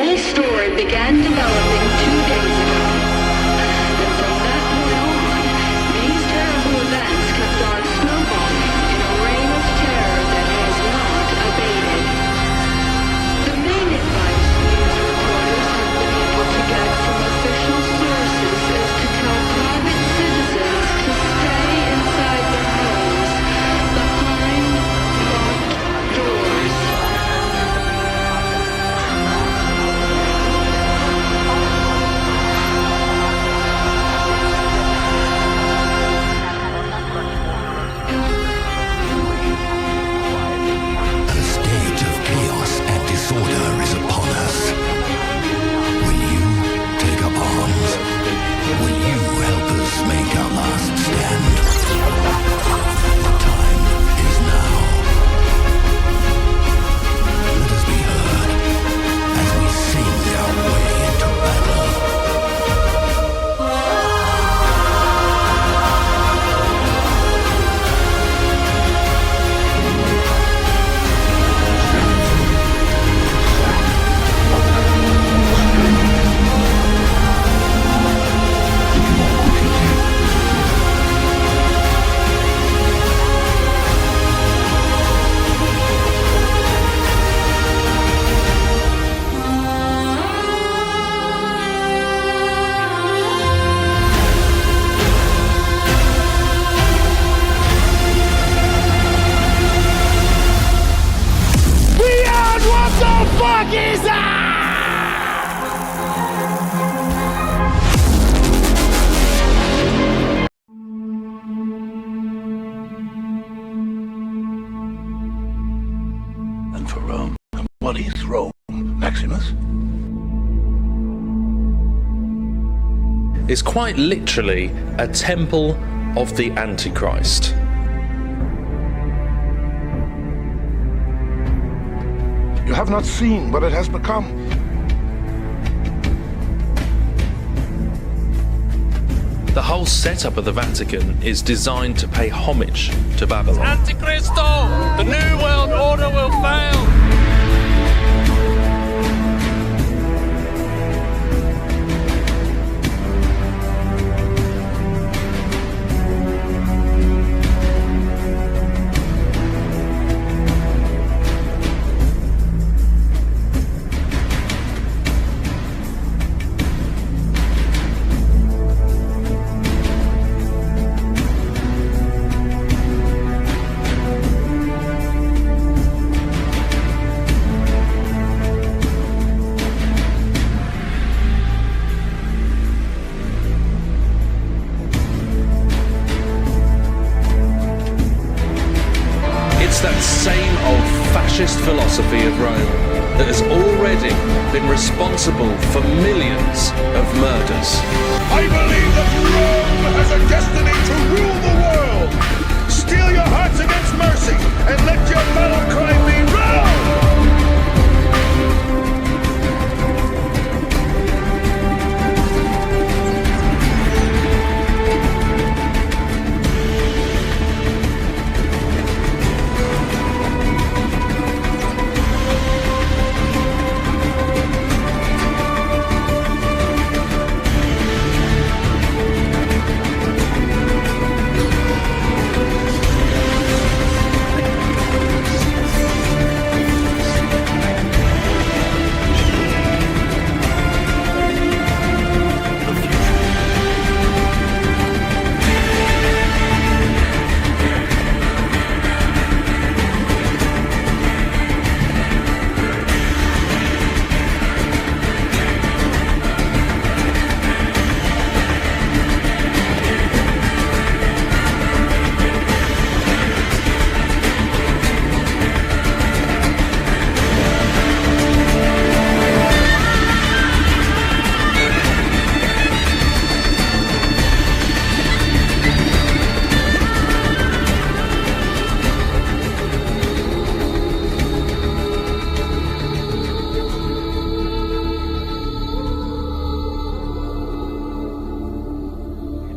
whole story began developing 2 days ago. And from that point on, these terrible events kept on snowballing in a reign of terror that has not abated. The main advice news reporters have been able to get from official sources is to tell private citizens to stay inside their homes, behind locked doors. A state of chaos and disorder is upon us. Will you take up arms? Will you help us make our last stand? The time is now. Let us be heard as we sing our way into battle. And for Rome, what is Rome, Maximus? Is quite literally a temple of the Antichrist. You have not seen what it has become. The whole setup of the Vatican is designed to pay homage to Babylon. Antichristo! The New World Order will fail! It's that same old fascist philosophy of Rome that has already been responsible for millions of murders. I believe that Rome has a destiny to rule the world. Steel your hearts against mercy and let your battle cry be Rome!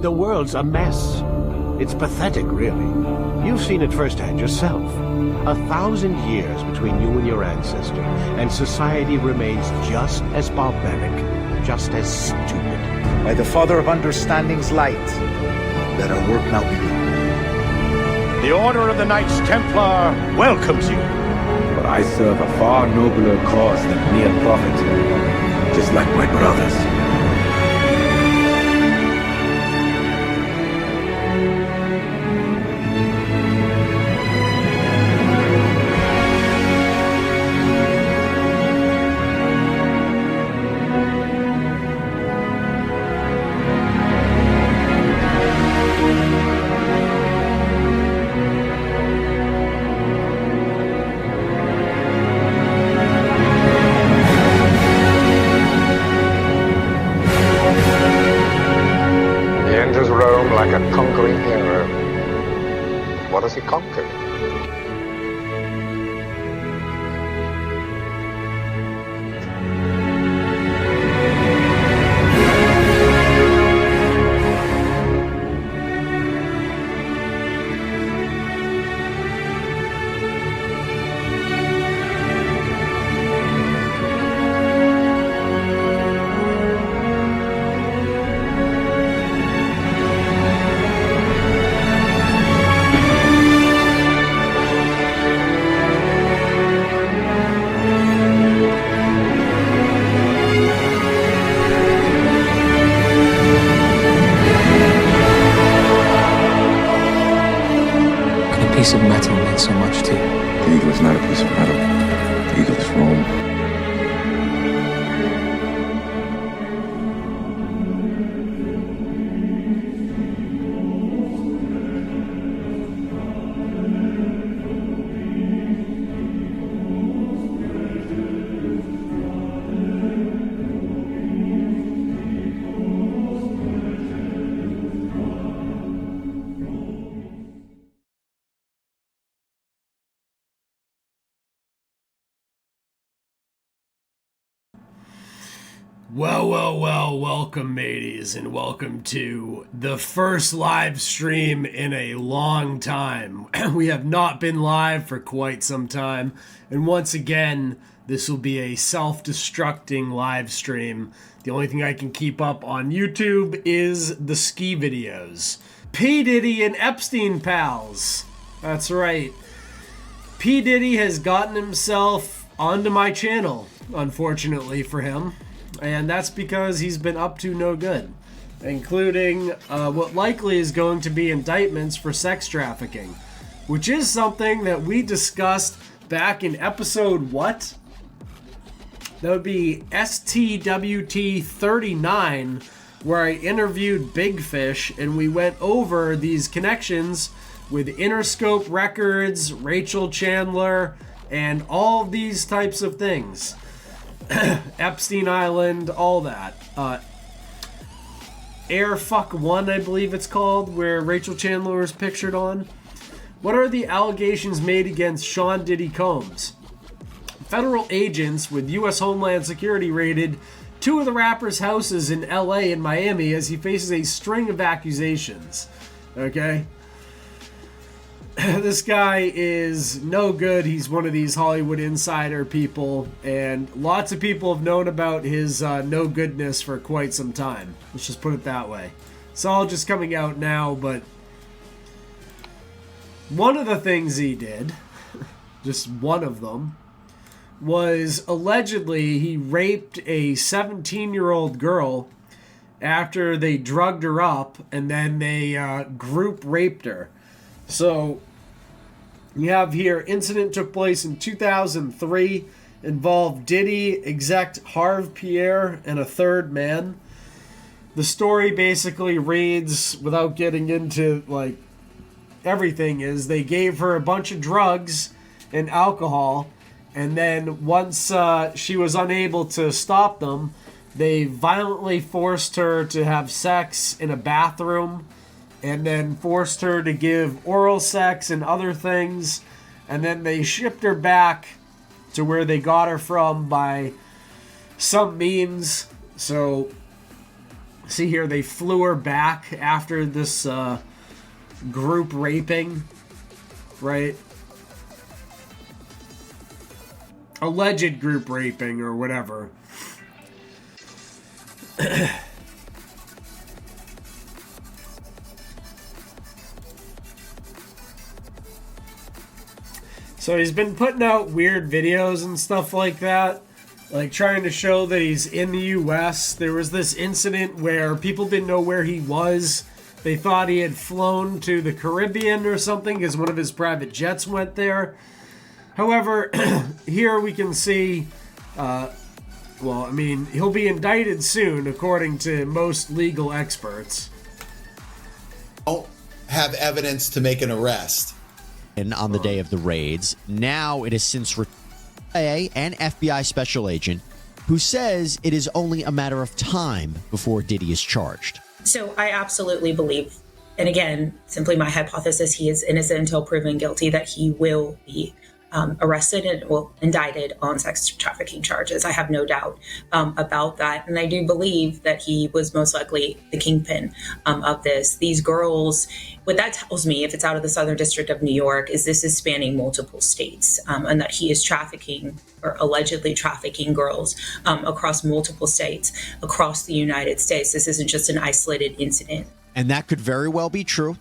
The world's a mess. It's pathetic, really. You've seen it firsthand yourself. 1,000 years between you and your ancestor, and society remains just as barbaric, just as stupid. By the Father of Understanding's light, let our work now begin. The Order of the Knights Templar welcomes you. But I serve a far nobler cause than mere profit, just like my brothers. Like a conquering hero. What has he conquered? Piece of metal meant so much to you. The eagle is not a piece of metal. The eagle is Rome. Well, welcome mateys, and welcome to the first live stream in a long time. We have not been live for quite some time, and once again, this will be a self-destructing live stream. The only thing I can keep up on YouTube is the ski videos. P Diddy and Epstein pals. That's right. P Diddy has gotten himself onto my channel, unfortunately for him. And that's because he's been up to no good, including what likely is going to be indictments for sex trafficking, which is something that we discussed back in episode what? That would be STWT 39, where I interviewed Big Fish and we went over these connections with Interscope Records, Rachel Chandler, and all these types of things. Epstein Island, all that. Air Fuck 1, I believe it's called, where Rachel Chandler is pictured on. What are the allegations made against Sean Diddy Combs? Federal agents with U.S. Homeland Security raided two of the rapper's houses in L.A. and Miami as he faces a string of accusations. Okay? This guy is no good. He's one of these Hollywood insider people, and lots of people have known about his no goodness for quite some time. Let's just put it that way. It's all just coming out now, but one of the things he did, just one of them, was allegedly he raped a 17-year-old girl after they drugged her up, and then they group raped her. So, you have here, incident took place in 2003, involved Diddy, exec Harv Pierre, and a third man. The story basically reads, without getting into, like, everything, is they gave her a bunch of drugs and alcohol, and then once she was unable to stop them, they violently forced her to have sex in a bathroom, and then forced her to give oral sex and other things, and then they shipped her back to where they got her from by some means. So, see here, they flew her back after this group raping, right? Alleged group raping or whatever. So he's been putting out weird videos and stuff like that, like trying to show that he's in the US. There was this incident where people didn't know where he was. They thought he had flown to the Caribbean or something because one of his private jets went there. However, here we can see, he'll be indicted soon, according to most legal experts. Don't have evidence to make an arrest. And on the day of the raids, now it is since CIA and FBI special agent who says it is only a matter of time before Diddy is charged. So I absolutely believe, and again, simply my hypothesis, he is innocent until proven guilty, that he will be arrested and indicted on sex trafficking charges. I have no doubt about that. And I do believe that he was most likely the kingpin of this. These girls, what that tells me, if it's out of the Southern District of New York, is this is spanning multiple states, and that he is trafficking or allegedly trafficking girls across multiple states, across the United States. This isn't just an isolated incident. And that could very well be true.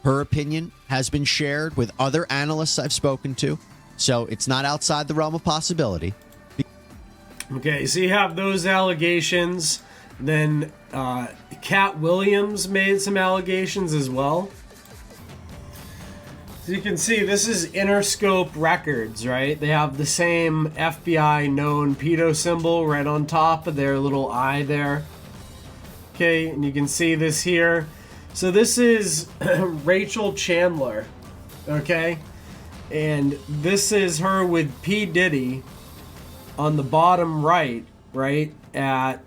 Her opinion has been shared with other analysts I've spoken to. So it's not outside the realm of possibility. Okay, so you have those allegations. Then Cat Williams made some allegations as well. So you can see this is Interscope Records, right? They have the same FBI known pedo symbol right on top of their little eye there. Okay, and you can see this here. So this is Rachel Chandler, okay? And this is her with P Diddy on the bottom right, at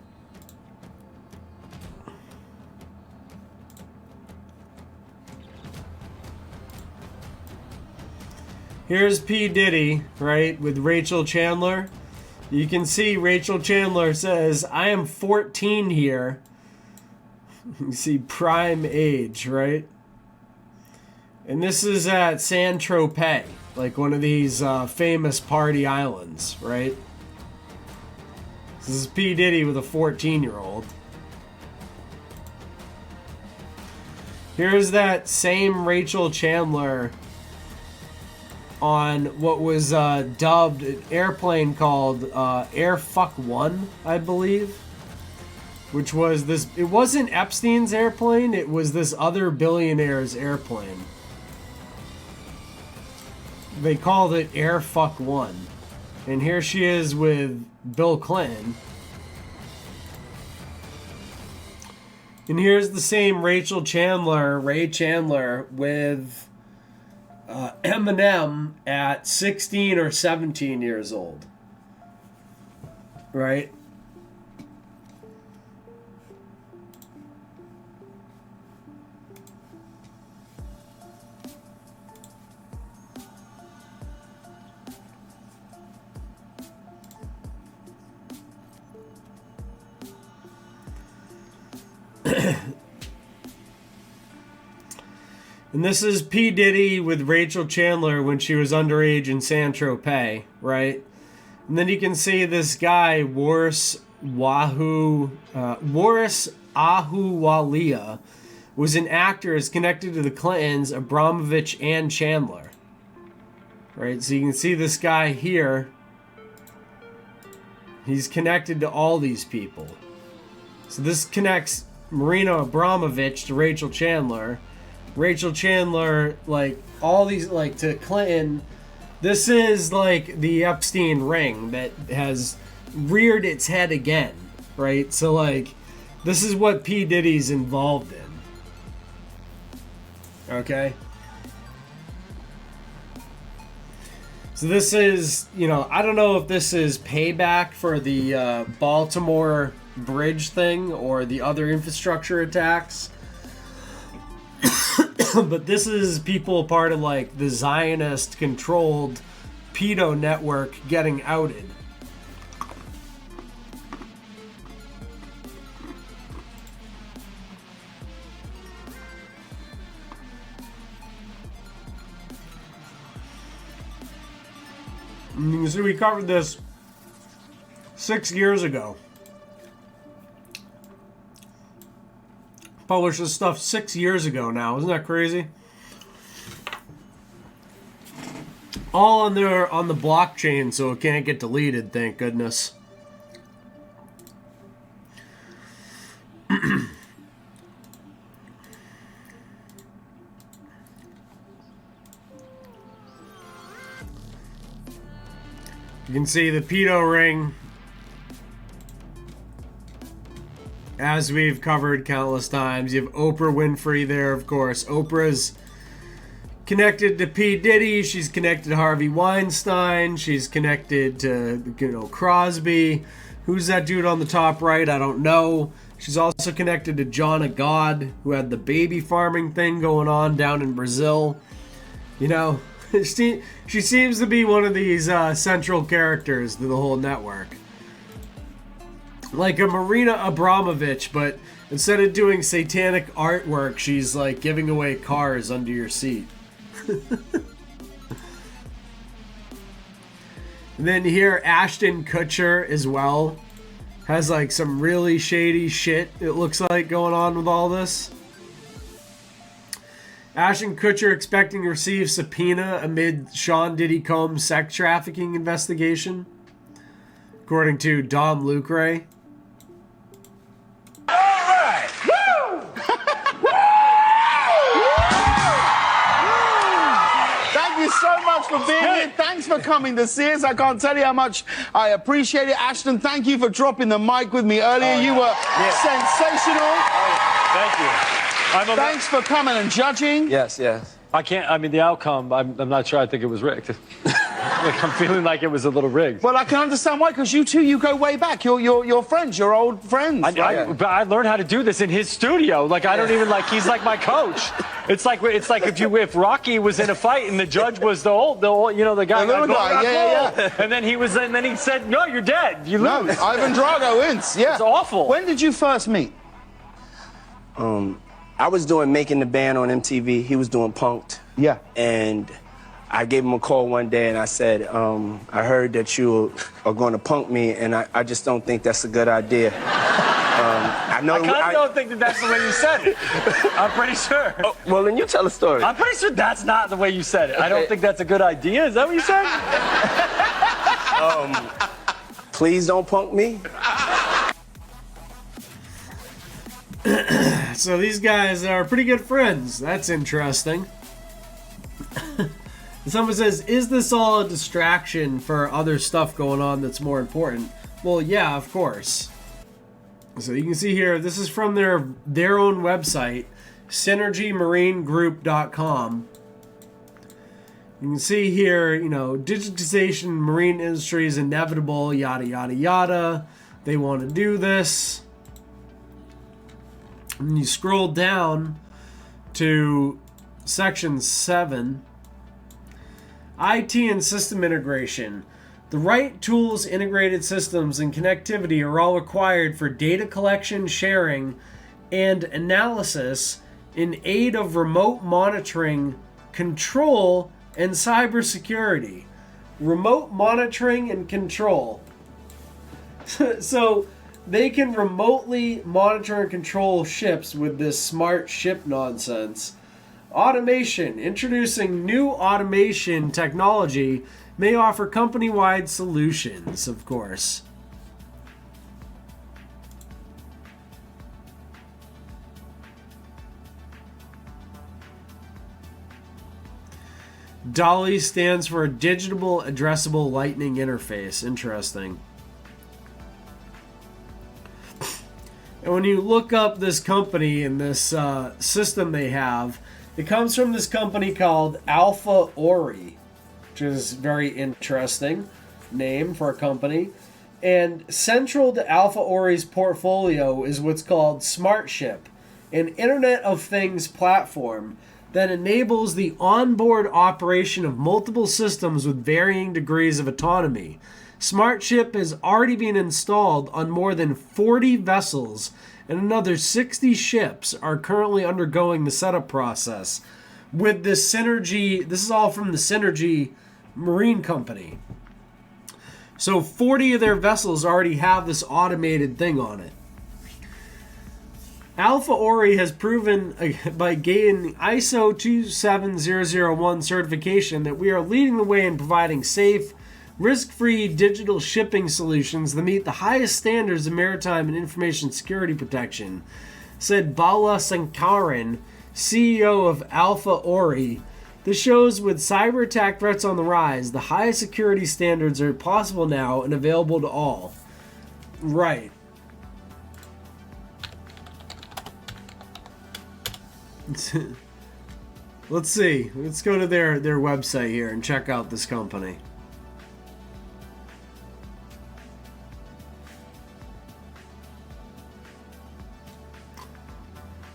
here's P Diddy, right, with Rachel Chandler. You can see Rachel Chandler says, "I am 14 here." You see prime age, right? And this is at Saint-Tropez, like one of these famous party islands, right? This is P. Diddy with a 14-year-old. Here's that same Rachel Chandler on what was dubbed an airplane called Air Fuck One, I believe. Which was this, it wasn't Epstein's airplane, it was this other billionaire's airplane. They called it Air Fuck One. And here she is with Bill Clinton. And here's the same Rachel Chandler, Ray Chandler, with Eminem at 16 or 17 years old. Right? And this is P. Diddy with Rachel Chandler when she was underage in Saint-Tropez, right? And then you can see this guy, Waris Ahluwalia, was an actor is connected to the Clintons, Abramovich, and Chandler. Right, so you can see this guy here. He's connected to all these people. So this connects Marina Abramovich to Rachel Chandler. Rachel Chandler, like, all these, like, to Clinton. This is, like, the Epstein ring that has reared its head again, right? So, like, this is what P. Diddy's involved in. Okay? So this is, you know, I don't know if this is payback for the Baltimore Bridge thing or the other infrastructure attacks. But this is people part of like the Zionist controlled pedo network getting outed. And you can see we covered this 6 years ago. Published this stuff 6 years ago now. Isn't that crazy? All on there on the blockchain, so it can't get deleted, thank goodness. You can see the pedo ring, as we've covered countless times. You have Oprah Winfrey there, of course. Oprah's connected to P Diddy. She's connected to Harvey Weinstein. She's connected to, Crosby. Who's that dude on the top right? I don't know. She's also connected to John of God, who had the baby farming thing going on down in Brazil. She seems to be one of these central characters to the whole network. Like a Marina Abramovich, but instead of doing satanic artwork, she's like giving away cars under your seat. And then here, Ashton Kutcher as well has like some really shady shit, it looks like, going on with all this. Ashton Kutcher expecting to receive subpoena amid Sean Diddy Combs sex trafficking investigation, according to Dom Lucre. So much for being here. Thanks for coming to see us. I can't tell you how much I appreciate it. Ashton, thank you for dropping the mic with me earlier. You were sensational. Thank you. Thanks for coming and judging. Yes. The outcome, I'm not sure. I think it was rigged. I'm feeling like it was a little rigged. Well, I can understand why, because you two, you go way back. You're friends. You're old friends. But I learned how to do this in his studio. Like, I don't even he's like my coach. It's like if Rocky was in a fight and the judge was the guy. The little guy, yeah. And then he said, "No, you're dead. You lose." No, Ivan Drago wins. Yeah, it's awful. When did you first meet? I was doing Making the Band on MTV. He was doing Punk'd. Yeah. And I gave him a call one day and I said, I heard that you are going to punk me, and I just don't think that's a good idea. I don't think that's the way you said it. I'm pretty sure. Oh, well, then you tell a story. I'm pretty sure that's not the way you said it. Okay. I don't think that's a good idea. Is that what you said? Please don't punk me. So these guys are pretty good friends. That's interesting. Someone says, is this all a distraction for other stuff going on that's more important? Well, yeah, of course. So you can see here, this is from their own website, synergymarinegroup.com. You can see here, digitization in marine industry is inevitable, yada, yada, yada. They want to do this. And you scroll down to section 7. IT and system integration. The right tools, integrated systems, and connectivity are all required for data collection, sharing, and analysis in aid of remote monitoring, control, and cybersecurity. Remote monitoring and control. So they can remotely monitor and control ships with this smart ship nonsense. Automation. Introducing new automation technology may offer company-wide solutions, of course. DALI stands for Digital Addressable Lightning Interface. Interesting. And when you look up this company and this system they have, it comes from this company called Alpha Ori, which is very interesting name for a company. And central to Alpha Ori's portfolio is what's called SmartShip, an Internet of Things platform that enables the onboard operation of multiple systems with varying degrees of autonomy. SmartShip has already been installed on more than 40 vessels, and another 60 ships are currently undergoing the setup process. With this Synergy, this is all from the Synergy Marine Company. So 40 of their vessels already have this automated thing on it. Alpha Ori has proven by gaining ISO 27001 certification that we are leading the way in providing safe, risk-free digital shipping solutions that meet the highest standards of maritime and information security protection, said Bala Sankaran, CEO of Alpha Ori. This shows with cyber attack threats on the rise, the highest security standards are possible now and available to all. Right. Let's see. Let's go to their website here and check out this company.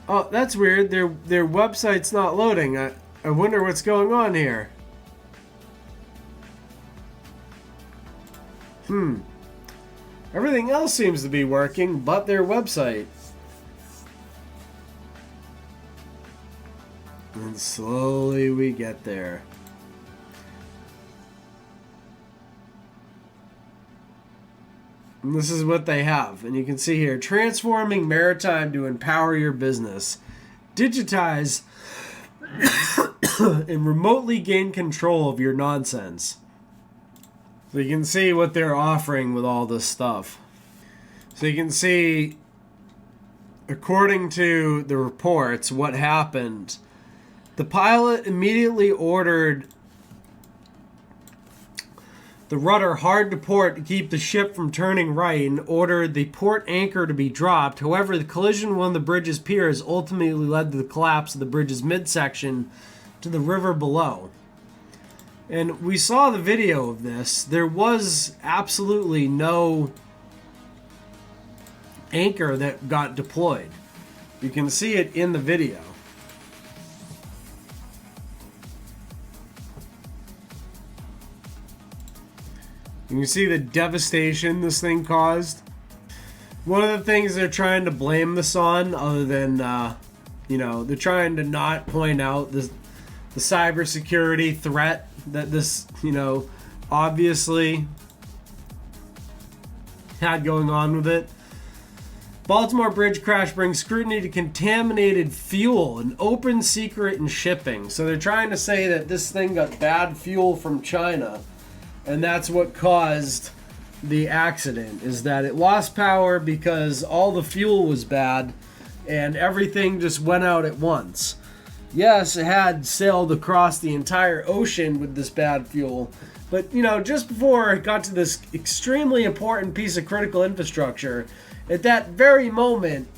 Oh, that's weird. Their website's not loading. I wonder what's going on here. Everything else seems to be working, but their website. And slowly we get there. And this is what they have. And you can see here, transforming maritime to empower your business. Digitize and remotely gain control of your nonsense. So you can see what they're offering with all this stuff. So you can see, according to the reports, what happened. The pilot immediately ordered the rudder hard to port to keep the ship from turning right and ordered the port anchor to be dropped. However, the collision of one of the bridge's piers ultimately led to the collapse of the bridge's midsection to the river below. And we saw the video of this. There was absolutely no anchor that got deployed. You can see it in the video. You can see the devastation this thing caused. One of the things they're trying to blame this on, other than, they're trying to not point out the cybersecurity threat that this, obviously had going on with it. Baltimore Bridge crash brings scrutiny to contaminated fuel, an open secret in shipping. So they're trying to say that this thing got bad fuel from China. And that's what caused the accident, is that it lost power because all the fuel was bad and everything just went out at once. Yes, it had sailed across the entire ocean with this bad fuel, but just before it got to this extremely important piece of critical infrastructure, at that very moment,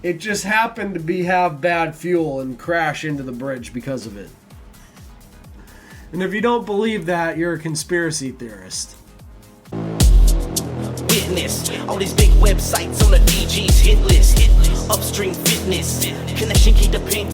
it just happened to have bad fuel and crash into the bridge because of it. And if you don't believe that, you're a conspiracy theorist. Witness all these big websites on the DG's hit list. Upstream fitness connection, keep the pink.